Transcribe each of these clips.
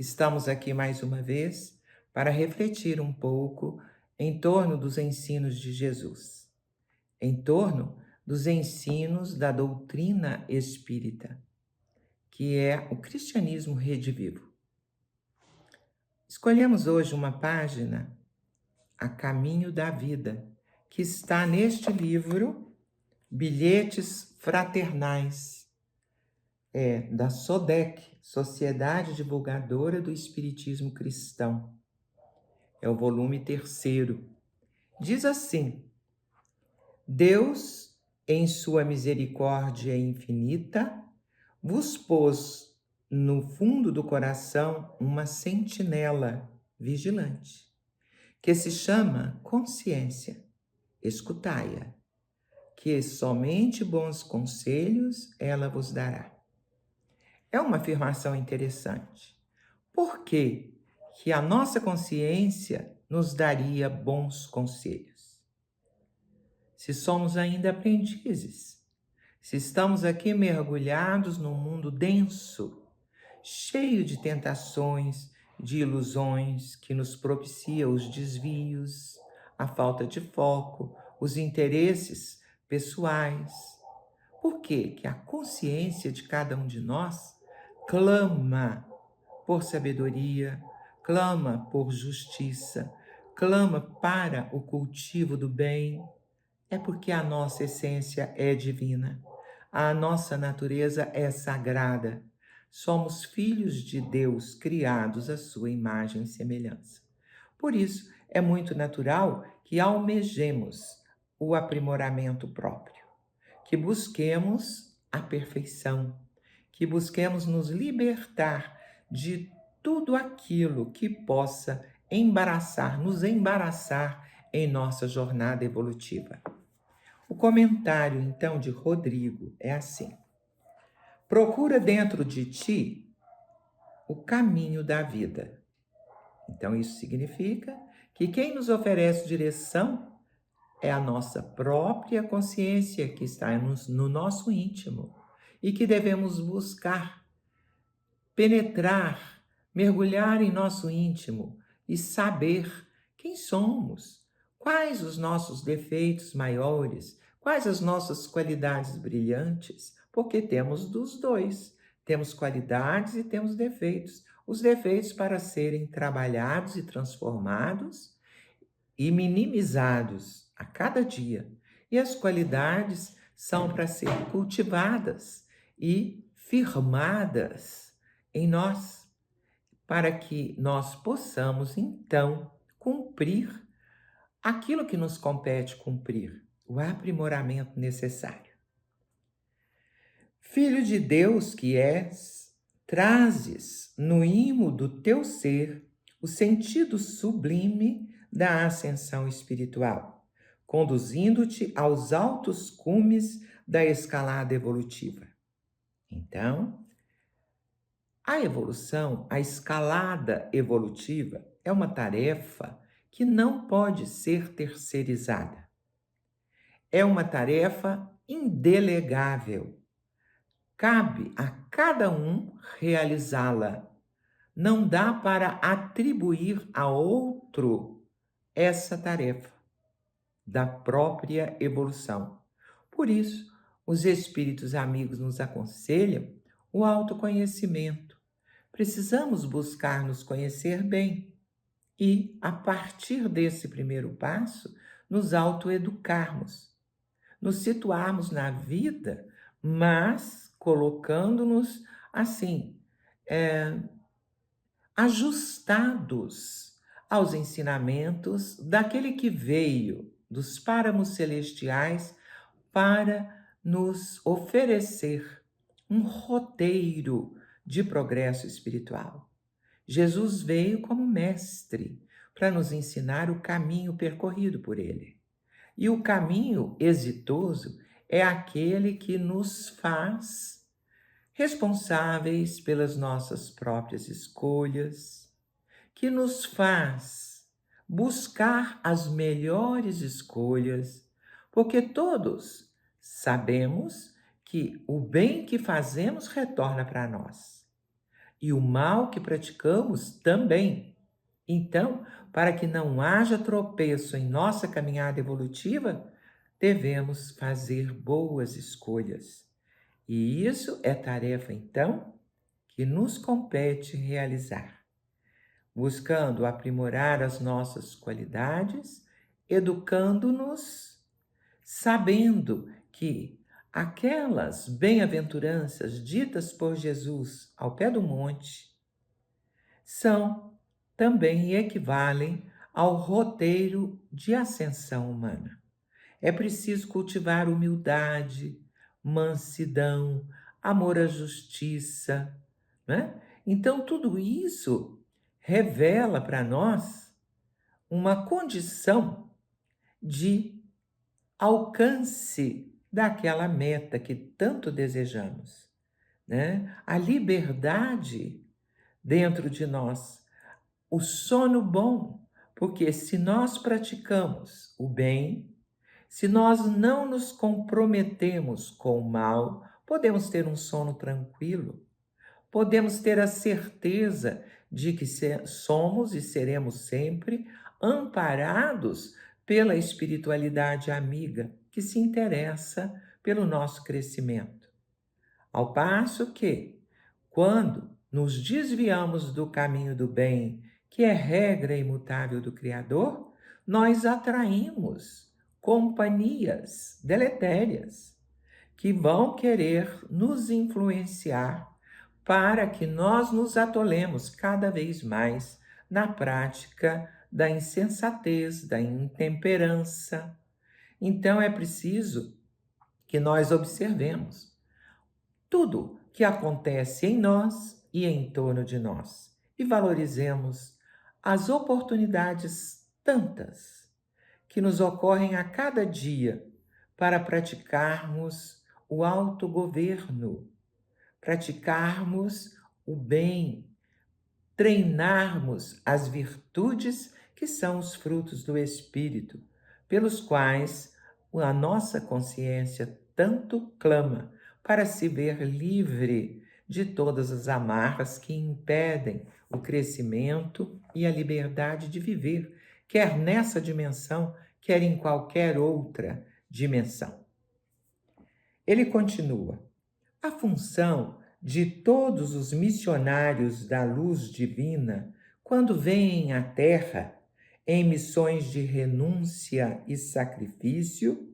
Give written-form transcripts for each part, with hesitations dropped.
Estamos aqui mais uma vez para refletir um pouco em torno dos ensinos de Jesus, em torno dos ensinos da doutrina espírita, que é o cristianismo redivivo. Escolhemos hoje uma página, A Caminho da Vida, que está neste livro, Bilhetes Fraternais, da SODEC, Sociedade Divulgadora do Espiritismo Cristão. É o volume 3º. Diz assim: Deus, em sua misericórdia infinita, vos pôs no fundo do coração uma sentinela vigilante, que se chama consciência. Escutai-a, que somente bons conselhos ela vos dará. É uma afirmação interessante. Por que que a nossa consciência nos daria bons conselhos? Se somos ainda aprendizes, se estamos aqui mergulhados num mundo denso, cheio de tentações, de ilusões que nos propicia os desvios, a falta de foco, os interesses pessoais. Por que que a consciência de cada um de nós clama por sabedoria, clama por justiça, clama para o cultivo do bem? É porque a nossa essência é divina, a nossa natureza é sagrada. Somos filhos de Deus, criados à sua imagem e semelhança. Por isso, é muito natural que almejemos o aprimoramento próprio, que busquemos a perfeição, que busquemos nos libertar de tudo aquilo que possa nos embaraçar em nossa jornada evolutiva. O comentário, então, de Rodrigo é assim: procura dentro de ti o caminho da vida. Então, isso significa que quem nos oferece direção é a nossa própria consciência que está no nosso íntimo e que devemos buscar, penetrar, mergulhar em nosso íntimo e saber quem somos, quais os nossos defeitos maiores, quais as nossas qualidades brilhantes, porque temos dos dois. Temos qualidades e temos defeitos. Os defeitos para serem trabalhados e transformados e minimizados a cada dia. E as qualidades são para ser cultivadas e firmadas em nós, para que nós possamos, então, cumprir aquilo que nos compete cumprir, o aprimoramento necessário. Filho de Deus que és, trazes no imo do teu ser o sentido sublime da ascensão espiritual, conduzindo-te aos altos cumes da escalada evolutiva. Então, a evolução, a escalada evolutiva, é uma tarefa que não pode ser terceirizada. É uma tarefa indelegável. Cabe a cada um realizá-la. Não dá para atribuir a outro essa tarefa da própria evolução. Por isso, os espíritos amigos nos aconselham o autoconhecimento. Precisamos buscar nos conhecer bem e, a partir desse primeiro passo, nos autoeducarmos, nos situarmos na vida, mas colocando-nos assim, ajustados aos ensinamentos daquele que veio dos páramos celestiais para nos oferecer um roteiro de progresso espiritual. Jesus veio como mestre para nos ensinar o caminho percorrido por ele. E o caminho exitoso é aquele que nos faz responsáveis pelas nossas próprias escolhas, que nos faz buscar as melhores escolhas, porque todos sabemos que o bem que fazemos retorna para nós. e o mal que praticamos também. Então, para que não haja tropeço em nossa caminhada evolutiva, devemos fazer boas escolhas. E isso é tarefa, então, que nos compete realizar, buscando aprimorar as nossas qualidades, educando-nos, sabendo que aquelas bem-aventuranças ditas por Jesus ao pé do monte são também e equivalem ao roteiro de ascensão humana. É preciso cultivar humildade, mansidão, amor à justiça, né? Então, tudo isso revela para nós uma condição de alcance daquela meta que tanto desejamos, né? A liberdade dentro de nós, o sono bom, porque se nós praticamos o bem, se nós não nos comprometemos com o mal, podemos ter um sono tranquilo, podemos ter a certeza de que somos e seremos sempre amparados pela espiritualidade amiga que se interessa pelo nosso crescimento. Ao passo que, quando nos desviamos do caminho do bem, que é regra imutável do Criador, nós atraímos companhias deletérias que vão querer nos influenciar para que nós nos atolemos cada vez mais na prática da insensatez, da intemperança. Então é preciso que nós observemos tudo que acontece em nós e em torno de nós e valorizemos as oportunidades tantas que nos ocorrem a cada dia para praticarmos o autogoverno, praticarmos o bem, treinarmos as virtudes que são os frutos do Espírito, pelos quais a nossa consciência tanto clama para se ver livre de todas as amarras que impedem o crescimento e a liberdade de viver, quer nessa dimensão, quer em qualquer outra dimensão. Ele continua: a função de todos os missionários da luz divina, quando vêm à Terra em missões de renúncia e sacrifício,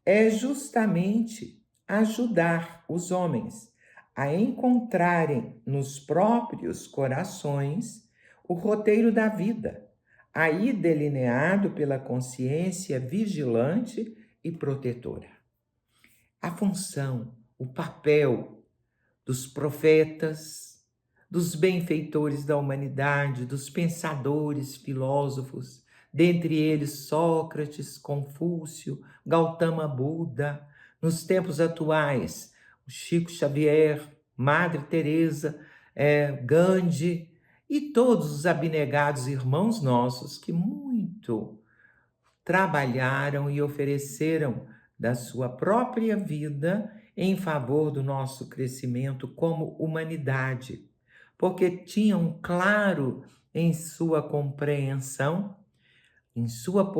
é justamente ajudar os homens a encontrarem nos próprios corações o roteiro da vida, aí delineado pela consciência vigilante e protetora. A função, o papel dos profetas, dos benfeitores da humanidade, dos pensadores, filósofos, dentre eles Sócrates, Confúcio, Gautama Buda, nos tempos atuais, Chico Xavier, Madre Teresa, Gandhi e todos os abnegados irmãos nossos que muito trabalharam e ofereceram da sua própria vida em favor do nosso crescimento como humanidade, porque tinham claro em sua compreensão, em sua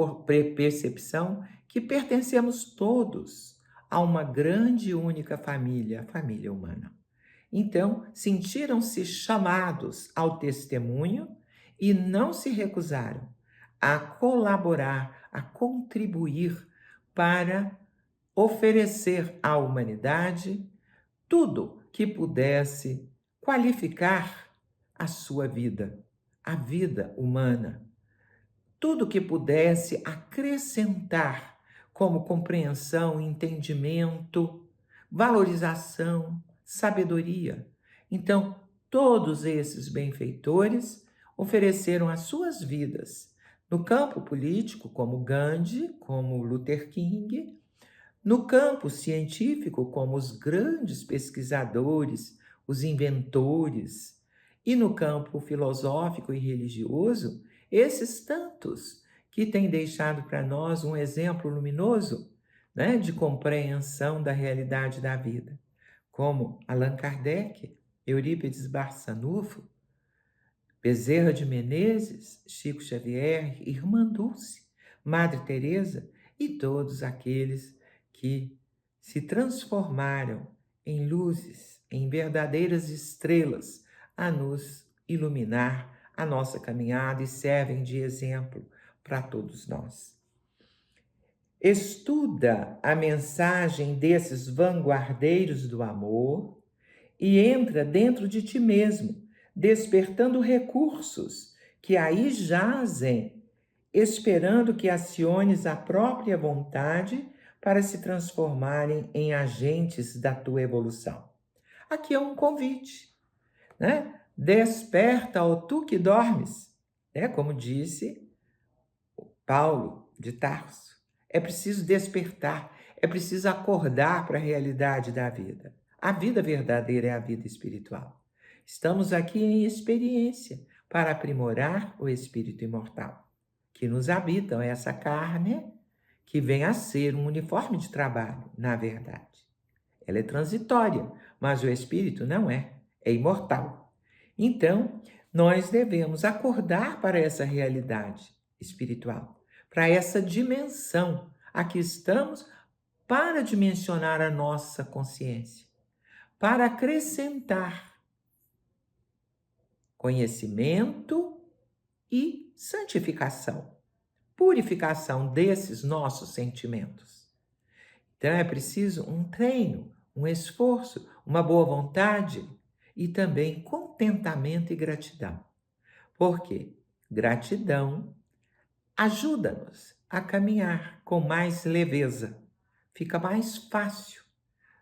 percepção, que pertencemos todos a uma grande e única família, a família humana. Então, sentiram-se chamados ao testemunho e não se recusaram a colaborar, a contribuir para oferecer à humanidade tudo que pudesse qualificar a sua vida, a vida humana, tudo que pudesse acrescentar como compreensão, entendimento, valorização, sabedoria. Então, todos esses benfeitores ofereceram as suas vidas no campo político, como Gandhi, como Luther King, no campo científico, como os grandes pesquisadores, os inventores, e no campo filosófico e religioso, esses tantos que têm deixado para nós um exemplo luminoso, né, de compreensão da realidade da vida, como Allan Kardec, Eurípides Barçanufo, Bezerra de Menezes, Chico Xavier, Irmã Dulce, Madre Teresa e todos aqueles que se transformaram em luzes, em verdadeiras estrelas a nos iluminar a nossa caminhada e servem de exemplo para todos nós. Estuda a mensagem desses vanguardeiros do amor e entra dentro de ti mesmo, despertando recursos que aí jazem, esperando que aciones a própria vontade para se transformarem em agentes da tua evolução. Aqui é um convite, né? Desperta, ó tu que dormes, né? Como disse Paulo de Tarso. É preciso despertar, é preciso acordar para a realidade da vida. A vida verdadeira é a vida espiritual. Estamos aqui em experiência para aprimorar o espírito imortal, que nos habita, essa carne que vem a ser um uniforme de trabalho, na verdade. Ela é transitória, mas o espírito não é imortal. Então, nós devemos acordar para essa realidade espiritual, para essa dimensão. Aqui estamos para dimensionar a nossa consciência, para acrescentar conhecimento e santificação, purificação desses nossos sentimentos. Então é preciso um treino, um esforço, uma boa vontade e também contentamento e gratidão. Por quê? Gratidão ajuda-nos a caminhar com mais leveza. Fica mais fácil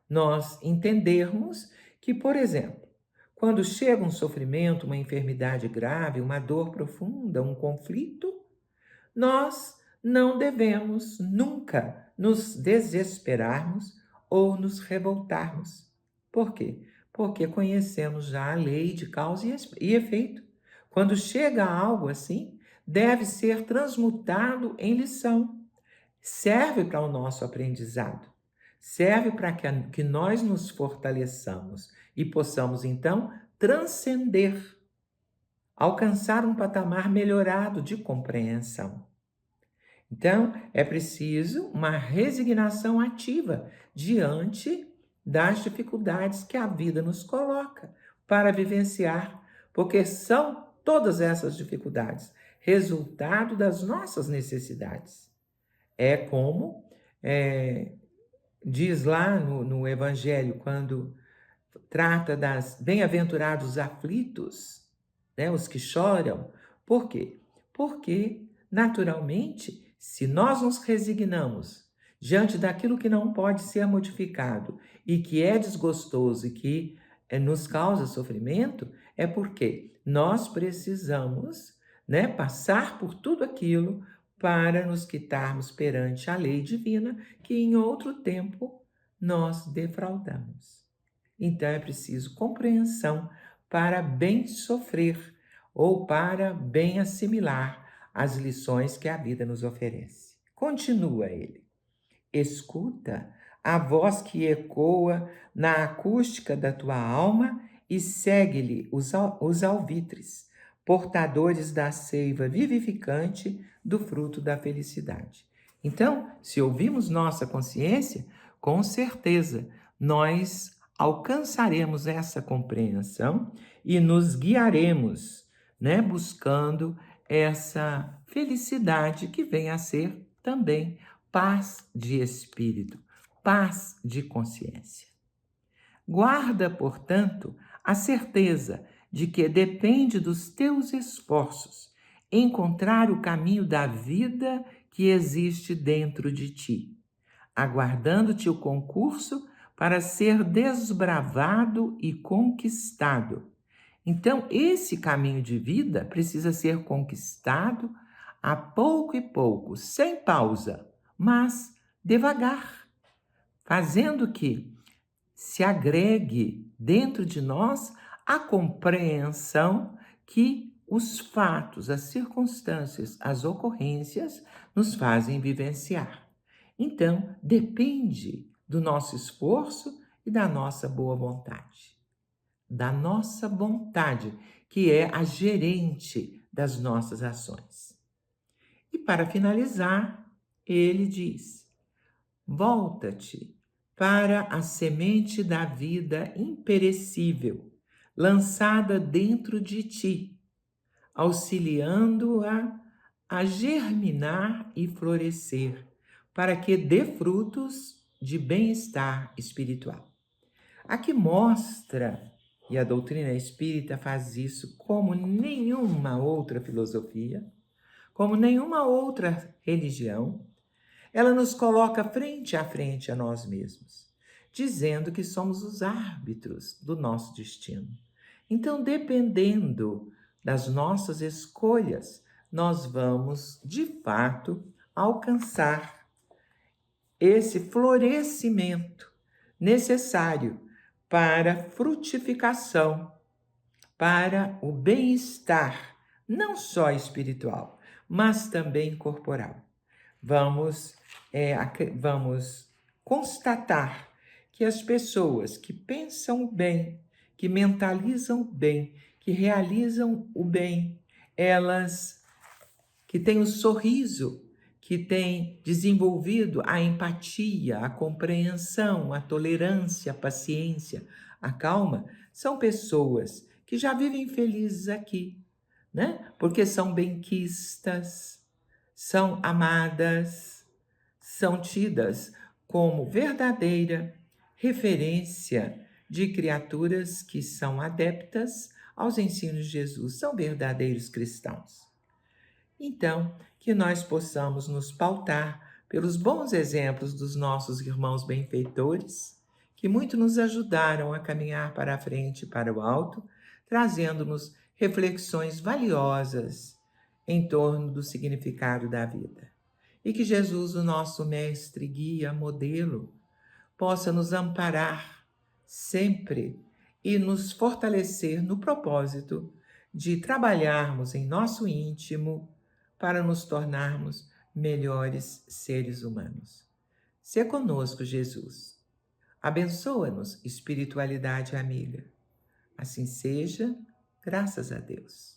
nós entendermos que, por exemplo, quando chega um sofrimento, uma enfermidade grave, uma dor profunda, um conflito, nós não devemos nunca nos desesperarmos ou nos revoltarmos. Por quê? Porque conhecemos já a lei de causa e efeito. Quando chega algo assim, deve ser transmutado em lição. Serve para o nosso aprendizado. Serve para que nós nos fortaleçamos e possamos, então, transcender, alcançar um patamar melhorado de compreensão. Então, é preciso uma resignação ativa diante das dificuldades que a vida nos coloca para vivenciar, porque são todas essas dificuldades resultado das nossas necessidades. É como diz lá no Evangelho, quando trata das bem-aventurados aflitos, né, os que choram. Por quê? Porque, naturalmente, se nós nos resignamos diante daquilo que não pode ser modificado e que é desgostoso e que nos causa sofrimento, é porque nós precisamos, né, passar por tudo aquilo para nos quitarmos perante a lei divina que em outro tempo nós defraudamos. Então é preciso compreensão para bem sofrer ou para bem assimilar as lições que a vida nos oferece. Continua ele. Escuta a voz que ecoa na acústica da tua alma e segue-lhe os alvitres, portadores da seiva vivificante do fruto da felicidade. Então, se ouvimos nossa consciência, com certeza nós alcançaremos essa compreensão e nos guiaremos, né, buscando essa felicidade que vem a ser também paz de espírito, paz de consciência. Guarda, portanto, a certeza de que depende dos teus esforços encontrar o caminho da vida que existe dentro de ti, aguardando-te o concurso para ser desbravado e conquistado. Então, esse caminho de vida precisa ser conquistado a pouco e pouco, sem pausa, mas devagar, fazendo que se agregue dentro de nós a compreensão que os fatos, as circunstâncias, as ocorrências nos fazem vivenciar. Então, depende do nosso esforço e da nossa boa vontade. da nossa vontade, que é a gerente das nossas ações. E para finalizar, ele diz: volta-te para a semente da vida imperecível, lançada dentro de ti, auxiliando-a a germinar e florescer, para que dê frutos de bem-estar espiritual. Aqui mostra, e a doutrina espírita faz isso como nenhuma outra filosofia, como nenhuma outra religião, ela nos coloca frente a frente a nós mesmos, dizendo que somos os árbitros do nosso destino. Então, dependendo das nossas escolhas, nós vamos, de fato, alcançar esse florescimento necessário para a frutificação, para o bem-estar, não só espiritual, mas também corporal. Vamos constatar que as pessoas que pensam bem, que mentalizam bem, que realizam o bem, elas que têm o sorriso, que têm desenvolvido a empatia, a compreensão, a tolerância, a paciência, a calma, são pessoas que já vivem felizes aqui, né? Porque são benquistas, são amadas, são tidas como verdadeira referência de criaturas que são adeptas aos ensinos de Jesus, são verdadeiros cristãos. Então, que nós possamos nos pautar pelos bons exemplos dos nossos irmãos benfeitores, que muito nos ajudaram a caminhar para a frente e para o alto, trazendo-nos reflexões valiosas em torno do significado da vida. E que Jesus, o nosso mestre, guia, modelo, possa nos amparar sempre e nos fortalecer no propósito de trabalharmos em nosso íntimo para nos tornarmos melhores seres humanos. Se conosco, Jesus. Abençoa-nos, espiritualidade amiga. Assim seja, graças a Deus.